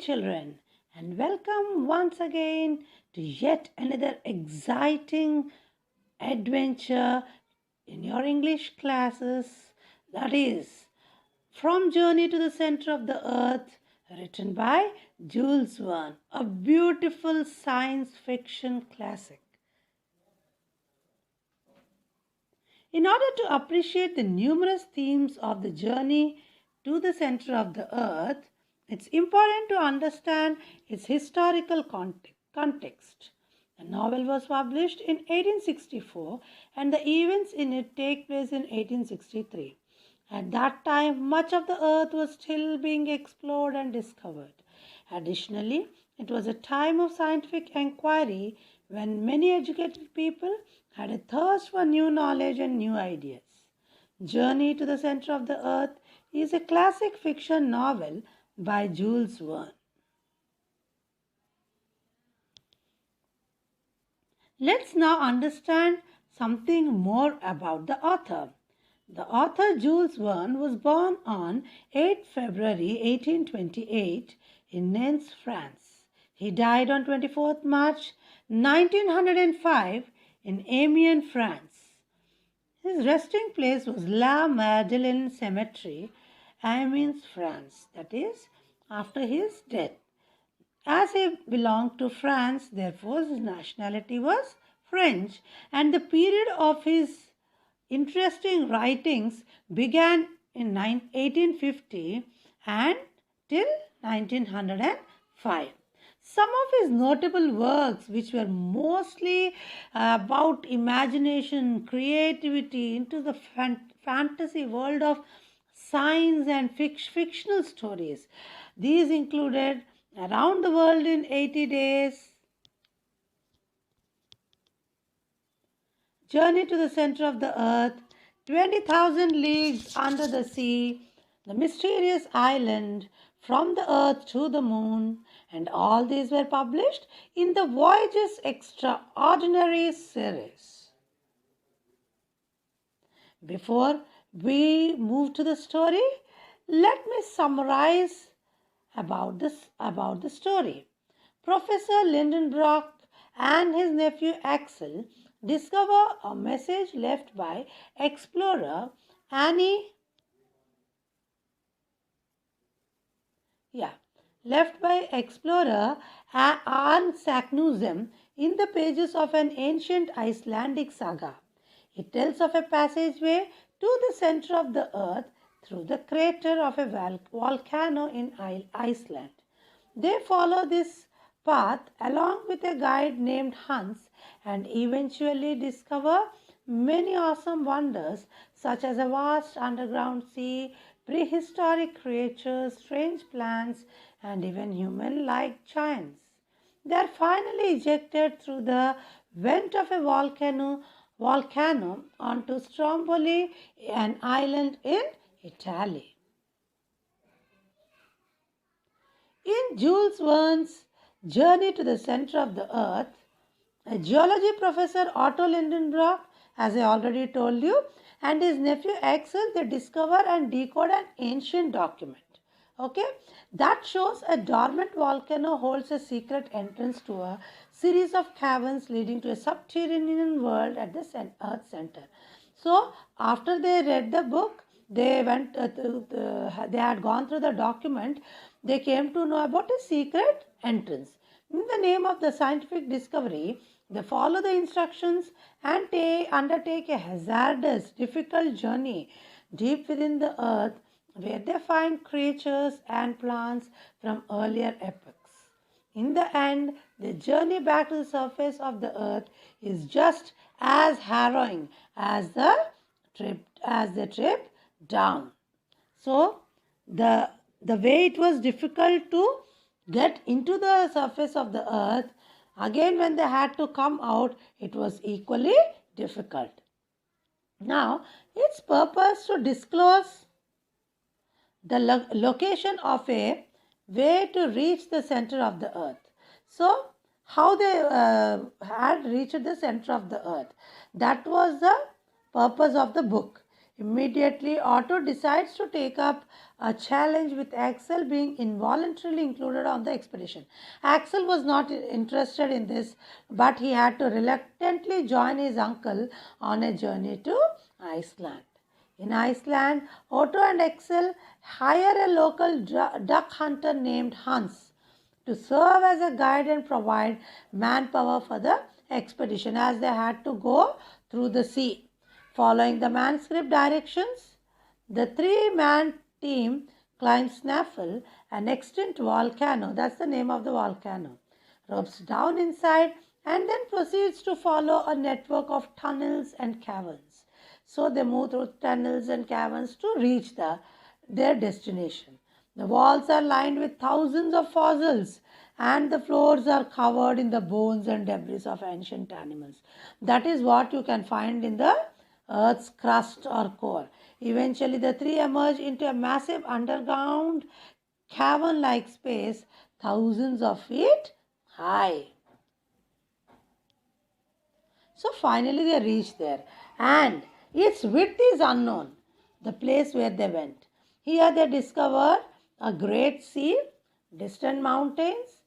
children, and welcome once again to yet another exciting adventure in your English classes, that is, From Journey to the Center of the Earth, written by Jules Verne, a beautiful science fiction classic. In order to appreciate the numerous themes of the journey to the center of the earth, it's important to understand its historical context. The novel was published in 1864 and the events in it take place in 1863. At that time, much of the earth was still being explored and discovered. Additionally, it was a time of scientific inquiry when many educated people had a thirst for new knowledge and new ideas. Journey to the Center of the Earth is a classic fiction novel by Jules Verne. Let's now understand something more about the author. The author Jules Verne was born on 8 February 1828 in Nantes, France. He died on 24th March 1905 in Amiens, France. His resting place was La Madeleine Cemetery, Amiens, France, that is, after his death. As he belonged to France, therefore his nationality was French, and the period of his interesting writings began in 1850 and till 1905. Some of his notable works, which were mostly about imagination, creativity, into the fantasy world of science and fictional stories. These included Around the World in 80 Days, Journey to the Center of the Earth, 20,000 Leagues Under the Sea, The Mysterious Island, From the Earth to the Moon, and all these were published in the Voyages Extraordinary series. Before we move to the story, let me summarize about the story. Professor Lindenbrock and his nephew Axel discover a message left by explorer Anne Saknussemm in the pages of an ancient Icelandic saga. It tells of a passageway to the center of the earth through the crater of a volcano in Iceland. They follow this path along with a guide named Hans and eventually discover many awesome wonders such as a vast underground sea, prehistoric creatures, strange plants, and even human-like giants. They are finally ejected through the vent of a volcano onto Stromboli, an island in Italy. In Jules Verne's Journey to the Center of the Earth, a geology professor Otto Lindenbrock, as I already told you, and his nephew Axel, they discover and decode an ancient document. Okay, that shows a dormant volcano holds a secret entrance to a series of caverns leading to a subterranean world at the Earth center. So, after they read the book, they went. They had gone through the document. They came to know about a secret entrance. In the name of the scientific discovery, they follow the instructions and undertake a hazardous, difficult journey deep within the earth where they find creatures and plants from earlier epochs. In the end, the journey back to the surface of the earth is just as harrowing as the trip down. So, the way it was difficult to get into the surface of the earth, again when they had to come out, it was equally difficult. Now, its purpose to disclose the location of a way to reach the center of the earth. So, how they had reached the center of the earth. That was the purpose of the book. Immediately, Otto decides to take up a challenge with Axel being involuntarily included on the expedition. Axel was not interested in this, but he had to reluctantly join his uncle on a journey to Iceland. In Iceland, Otto and Axel hire a local duck hunter named Hans to serve as a guide and provide manpower for the expedition as they had to go through the sea. Following the manuscript directions, the three-man team climbs Snaffle, an extinct volcano, that's the name of the volcano, ropes down inside and then proceeds to follow a network of tunnels and caverns. So they move through tunnels and caverns to reach their destination. The walls are lined with thousands of fossils and the floors are covered in the bones and debris of ancient animals. That is what you can find in the Earth's crust or core. Eventually, the three emerge into a massive underground cavern like space, thousands of feet high. So finally they reach there and its width is unknown, the place where they went. Here they discover a great sea, distant mountains,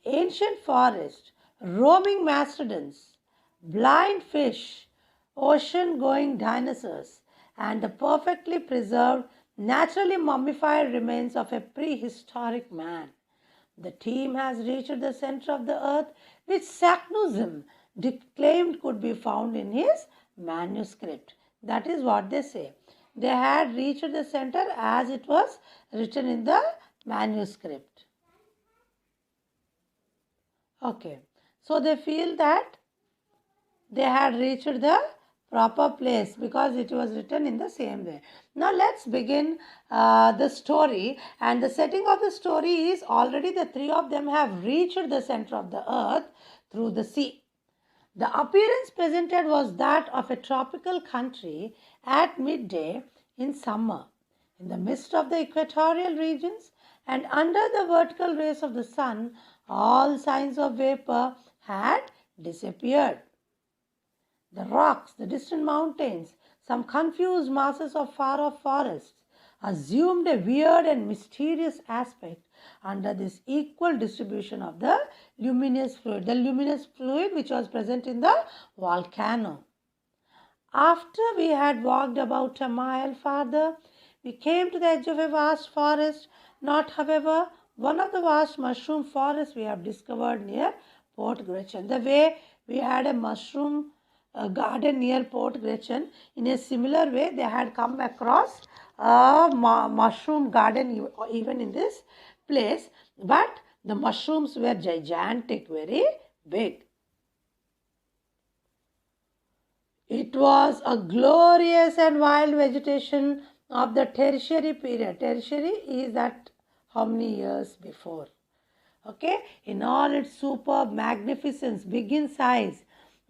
ancient forest, roaming mastodons, blind fish, ocean going dinosaurs, and the perfectly preserved, naturally mummified remains of a prehistoric man. The team has reached the center of the earth, which Saknussemm claimed could be found in his manuscript. That is what they say. They had reached the center as it was written in the manuscript. Okay. So they feel that they had reached the proper place because it was written in the same way. Now let's begin the story, and the setting of the story is already the three of them have reached the center of the earth through the sea. The appearance presented was that of a tropical country at midday in summer, in the midst of the equatorial regions and under the vertical rays of the sun. All signs of vapor had disappeared. The rocks, the distant mountains, some confused masses of far off forests assumed a weird and mysterious aspect under this equal distribution of the luminous fluid which was present in the volcano. After we had walked about a mile farther, we came to the edge of a vast forest, not, however, one of the vast mushroom forests we have discovered near Port Gretchen. The way we had a mushroom garden near Port Gretchen, in a similar way, they had come across a mushroom garden even in this place, but the mushrooms were gigantic, very big. It was a glorious and wild vegetation of the tertiary period. Tertiary is that how many years before? Okay, in all its superb magnificence, big in size,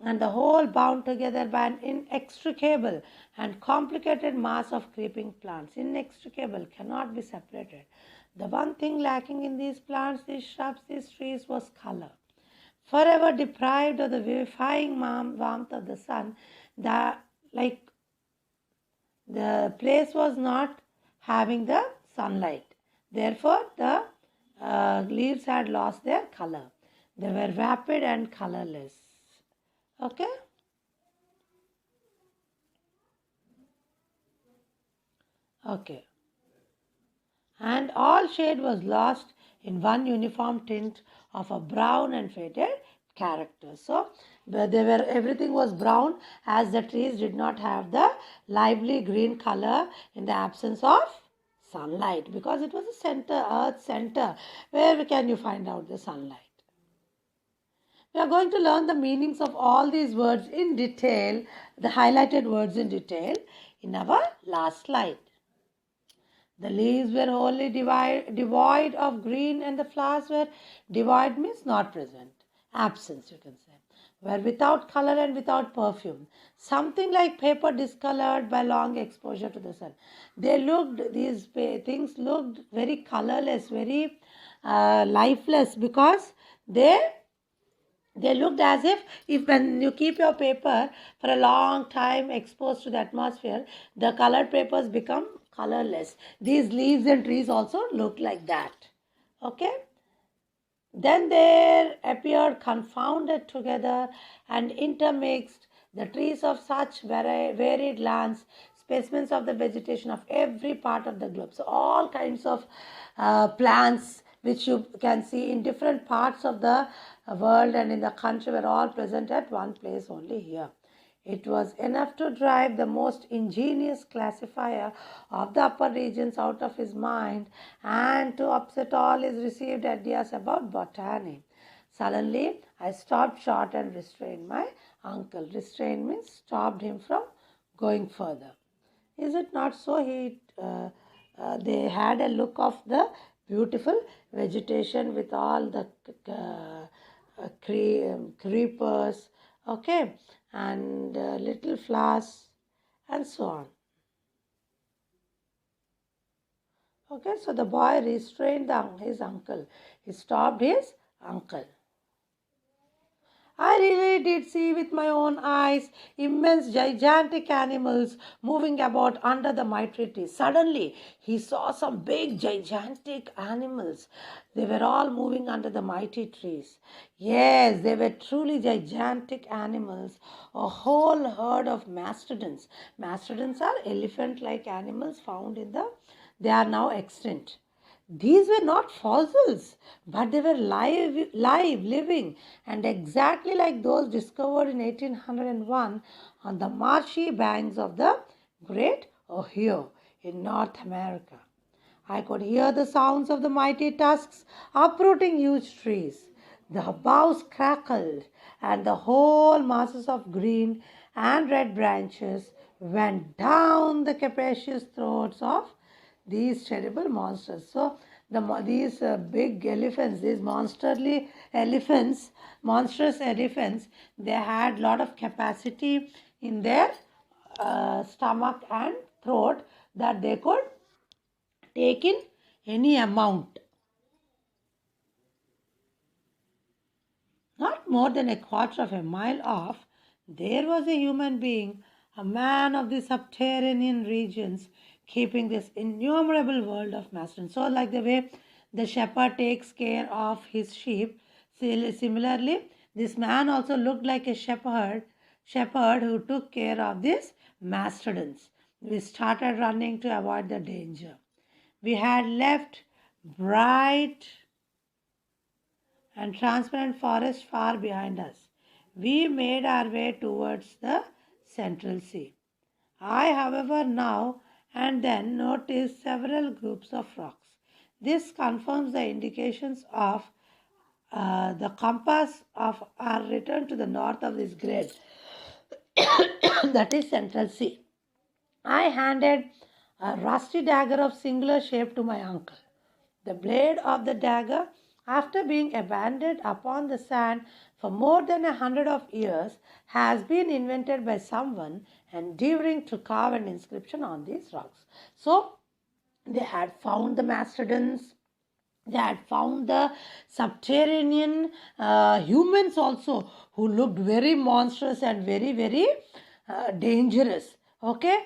and the whole bound together by an inextricable and complicated mass of creeping plants. Inextricable, cannot be separated. The one thing lacking in these plants, these shrubs, these trees was color. Forever deprived of the vivifying warmth of the sun, the place was not having the sunlight. Therefore, the leaves had lost their color. They were vapid and colorless. Okay. Okay. And all shade was lost in one uniform tint of a brown and faded character. So everything was brown as the trees did not have the lively green color in the absence of sunlight, because it was a center, earth center. Where can you find out the sunlight? We are going to learn the meanings of all these words in detail, the highlighted words in detail, in our last slide. The leaves were wholly devoid of green, and the flowers were devoid means not present, absence you can say, were without color and without perfume, something like paper discolored by long exposure to the sun. These things looked very colorless, very lifeless, because they They looked as if when you keep your paper for a long time exposed to the atmosphere, the colored papers become colorless. These leaves and trees also look like that. Okay. Then there appeared confounded together and intermixed the trees of such varied lands, specimens of the vegetation of every part of the globe. So, all kinds of plants which you can see in different parts of the world and in the country were all present at one place only here. It was enough to drive the most ingenious classifier of the upper regions out of his mind and to upset all his received ideas about botany. Suddenly, I stopped short and restrained my uncle. Restrained means stopped him from going further. Is it not so? They had a look of the beautiful vegetation with all the creepers, okay, and little flowers, and so on. Okay, so the boy restrained his uncle. He stopped his uncle. I really did see with my own eyes immense gigantic animals moving about under the mighty tree. Suddenly, he saw some big gigantic animals. They were all moving under the mighty trees. Yes, they were truly gigantic animals, a whole herd of mastodons. Mastodons are elephant like animals found in the, they are now extinct. These were not fossils, but they were living, and exactly like those discovered in 1801 on the marshy banks of the Great Ohio in North America. I could hear the sounds of the mighty tusks uprooting huge trees. The boughs crackled, and the whole masses of green and red branches went down the capacious throats of these terrible monsters. So these big elephants, these monstrous elephants, they had lot of capacity in their stomach and throat that they could take in any amount. Not more than a quarter of a mile off, there was a human being, a man of the subterranean regions, keeping this innumerable world of mastodons. So, like the way the shepherd takes care of his sheep, similarly, this man also looked like a shepherd who took care of these mastodons. We started running to avoid the danger. We had left bright and transparent forest far behind us. We made our way towards the central sea. I, however, now and then noticed several groups of rocks. This confirms the indications of the compass of our return to the north of this great, that is Central Sea. I handed a rusty dagger of singular shape to my uncle. The blade of the dagger, after being abandoned upon the sand for more than 100 years, has been invented by someone endeavoring to carve an inscription on these rocks. So, they had found the mastodons, they had found the subterranean humans also who looked very monstrous and very dangerous. Okay,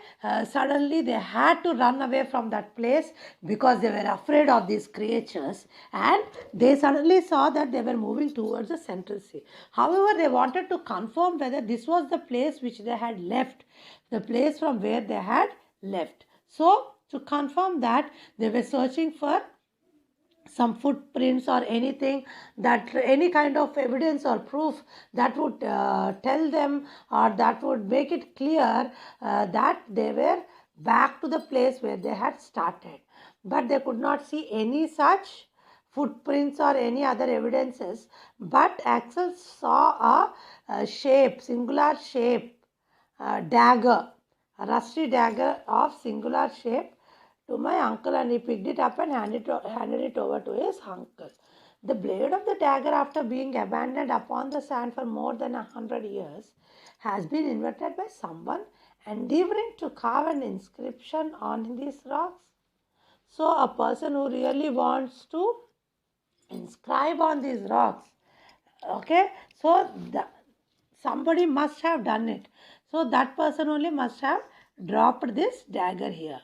suddenly they had to run away from that place because they were afraid of these creatures, and they suddenly saw that they were moving towards the Central Sea. However, they wanted to confirm whether this was the place which they had left, the place from where they had left. So, to confirm that, they were searching for some footprints or anything, that any kind of evidence or proof that would tell them, or that would make it clear that they were back to the place where they had started, but they could not see any such footprints or any other evidences. But Axel saw a shape, singular shape, dagger, a rusty dagger of singular shape, to my uncle, and he picked it up and handed it over to his uncle. The blade of the dagger, after being abandoned upon the sand for more than 100 years, has been invented by someone endeavoring to carve an inscription on these rocks. So, a person who really wants to inscribe on these rocks, Okay, so somebody must have done it. So that person only must have dropped this dagger here.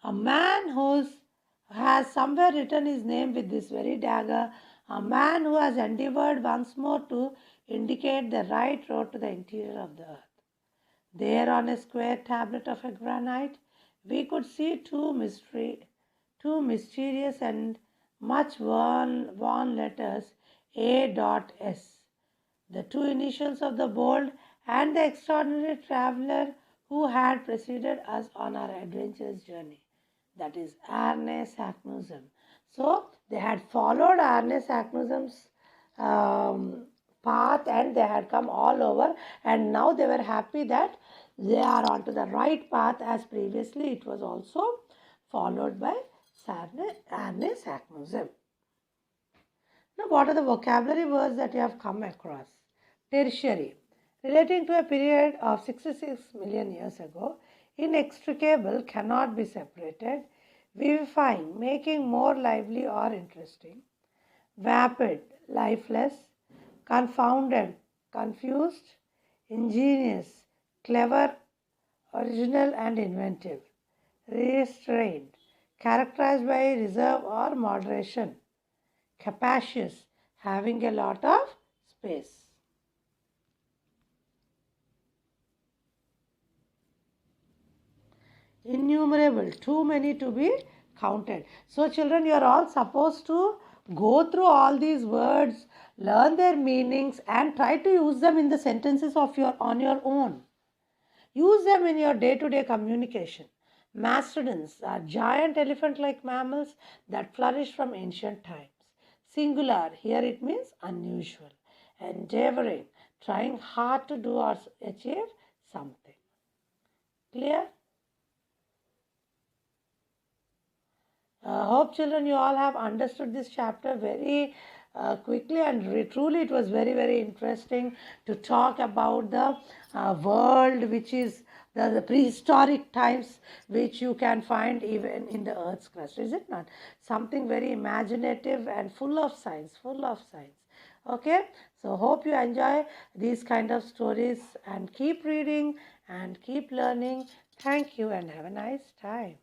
A man who has somewhere written his name with this very dagger, a man who has endeavored once more to indicate the right road to the interior of the earth. There on a square tablet of a granite, we could see two mysterious and much worn letters A.S, the two initials of the bold and the extraordinary traveler who had preceded us on our adventurous journey. That is Arne Saknussemm. So they had followed Arne Saknussemm's path and they had come all over, and now they were happy that they are onto the right path, as previously it was also followed by Arne Saknussemm. Now, what are the vocabulary words that you have come across? Tertiary, relating to a period of 66 million years ago, inextricable, cannot be separated, vivifying, making more lively or interesting, vapid, lifeless, confounded, confused, ingenious, clever, original and inventive, restrained, characterized by reserve or moderation, capacious, having a lot of space. Innumerable, too many to be counted. So children, you are all supposed to go through all these words, learn their meanings and try to use them in the sentences of your on your own. Use them in your day-to-day communication. Mastodons are giant elephant-like mammals that flourished from ancient times. Singular, here it means unusual. Endeavoring, trying hard to do or achieve something. Clear? Hope children you all have understood this chapter very quickly, and truly it was very interesting to talk about the world which is the prehistoric times, which you can find even in the earth's crust, is it not? Something very imaginative and full of science, okay. So hope you enjoy these kind of stories and keep reading and keep learning. Thank you and have a nice time.